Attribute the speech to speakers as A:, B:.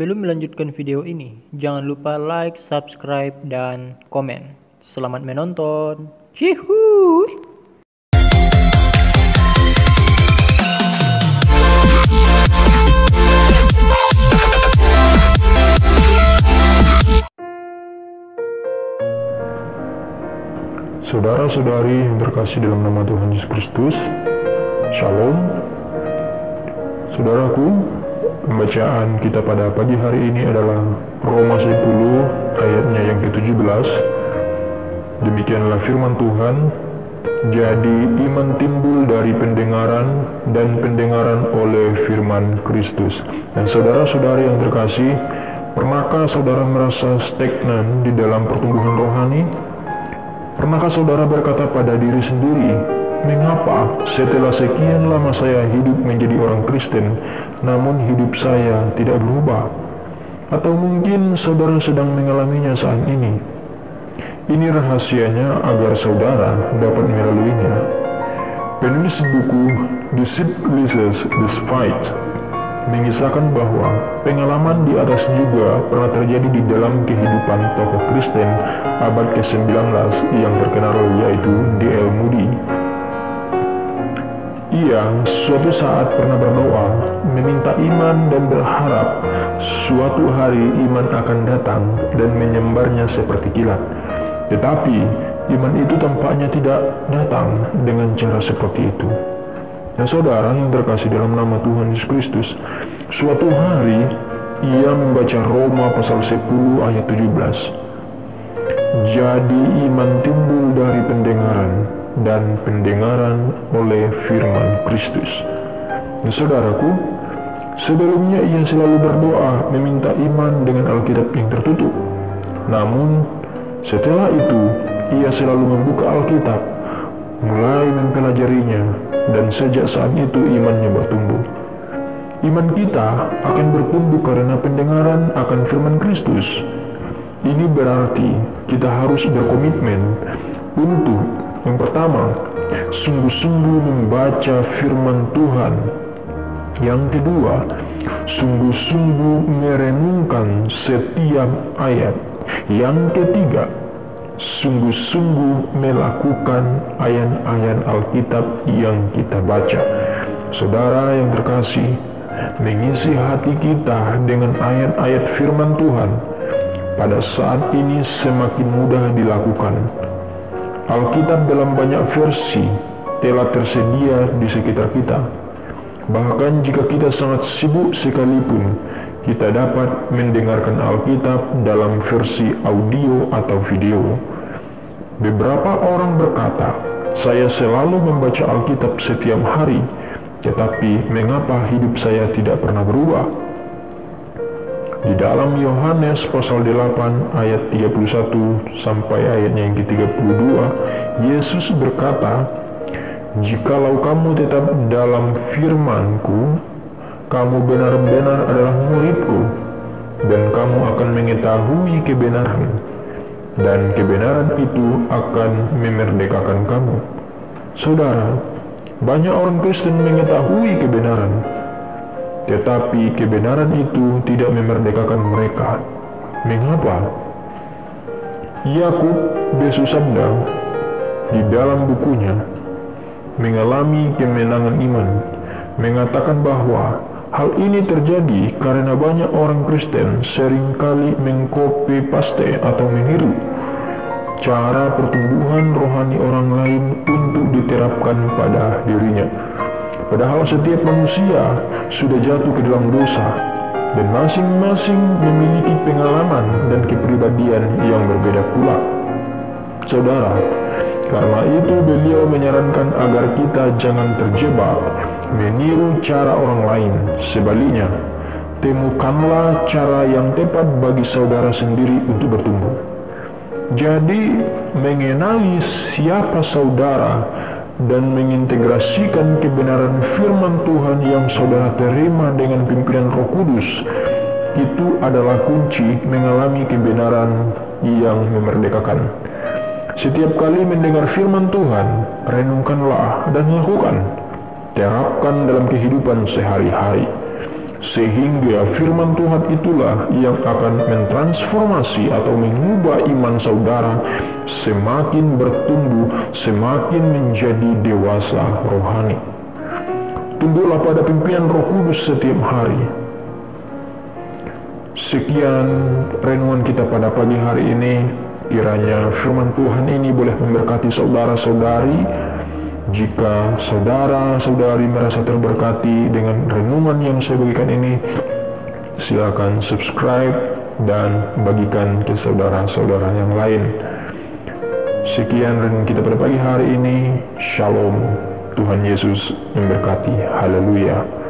A: Sebelum melanjutkan video ini, jangan lupa like, subscribe, dan komen. Selamat menonton. Cihuy!
B: Saudara-saudari yang terkasih dalam nama Tuhan Yesus Kristus, Shalom. Saudaraku, pembacaan kita pada pagi hari ini adalah Roma 10 ayatnya yang ke-17. Demikianlah firman Tuhan, jadi iman timbul dari pendengaran dan pendengaran oleh firman Kristus. Dan saudara-saudari yang terkasih, pernahkah saudara merasa stagnan di dalam pertumbuhan rohani? Pernahkah saudara berkata pada diri sendiri, mengapa setelah sekian lama saya hidup menjadi orang Kristen, namun hidup saya tidak berubah? Atau mungkin saudara sedang mengalaminya saat ini. Ini rahasianya agar saudara dapat melaluinya. Penulis buku The Civilizations Despite mengisahkan bahwa pengalaman di atas juga pernah terjadi di dalam kehidupan tokoh Kristen abad ke-19 yang terkenal yaitu D.L. Moody. Ia suatu saat pernah berdoa, meminta iman dan berharap suatu hari iman akan datang dan menyambarnya seperti kilat. Tetapi iman itu tampaknya tidak datang dengan cara seperti itu. Dan saudara yang terkasih dalam nama Tuhan Yesus Kristus, suatu hari ia membaca Roma pasal 10 ayat 17. Jadi iman timbul dari pendengaran dan pendengaran oleh firman Kristus. Dan saudaraku, sebelumnya ia selalu berdoa meminta iman dengan Alkitab yang tertutup. Namun setelah itu ia selalu membuka Alkitab, mulai mempelajarinya, dan sejak saat itu imannya bertumbuh. Iman kita akan bertumbuh karena pendengaran akan firman Kristus. Ini berarti kita harus berkomitmen untuk yang pertama, sungguh-sungguh membaca firman Tuhan. Yang kedua, sungguh-sungguh merenungkan setiap ayat. Yang ketiga, sungguh-sungguh melakukan ayat-ayat Alkitab yang kita baca. Saudara yang terkasih, mengisi hati kita dengan ayat-ayat firman Tuhan pada saat ini semakin mudah dilakukan. Alkitab dalam banyak versi telah tersedia di sekitar kita. Bahkan jika kita sangat sibuk sekalipun, kita dapat mendengarkan Alkitab dalam versi audio atau video. Beberapa orang berkata, saya selalu membaca Alkitab setiap hari, tetapi mengapa hidup saya tidak pernah berubah? Di dalam Yohanes pasal 8 ayat 31 sampai ayatnya yang ke-32, Yesus berkata, jikalau kamu tetap dalam firman-Ku, kamu benar-benar adalah murid-Ku, dan kamu akan mengetahui kebenaran, dan kebenaran itu akan memerdekakan kamu. Saudara, banyak orang Kristen mengetahui kebenaran, tetapi kebenaran itu tidak memerdekakan mereka. Mengapa? Yakub bersabda di dalam bukunya Mengalami Kemenangan Iman, mengatakan bahwa hal ini terjadi karena banyak orang Kristen seringkali mengcopy paste atau meniru cara pertumbuhan rohani orang lain untuk diterapkan pada dirinya. Padahal setiap manusia sudah jatuh ke dalam dosa, dan masing-masing memiliki pengalaman dan kepribadian yang berbeda pula. Saudara, karena itu beliau menyarankan agar kita jangan terjebak meniru cara orang lain. Sebaliknya, temukanlah cara yang tepat bagi saudara sendiri untuk bertumbuh. Jadi, mengenali siapa saudara dan mengintegrasikan kebenaran firman Tuhan yang saudara terima dengan pimpinan Roh Kudus, itu adalah kunci mengalami kebenaran yang memerdekakan. Setiap kali mendengar firman Tuhan, renungkanlah dan lakukan. Terapkan dalam kehidupan sehari-hari. sehingga firman Tuhan itulah yang akan mentransformasi atau mengubah iman saudara semakin bertumbuh, semakin menjadi dewasa rohani. Tunduklah pada pimpinan Roh Kudus setiap hari. Sekian renungan kita pada pagi hari ini. Kiranya firman Tuhan ini boleh memberkati saudara-saudari. Jika saudara-saudari merasa terberkati dengan renungan yang saya bagikan ini, silakan subscribe dan bagikan ke saudara-saudara yang lain. Sekian renungan kita pada pagi hari ini. Shalom. Tuhan Yesus memberkati. Haleluya.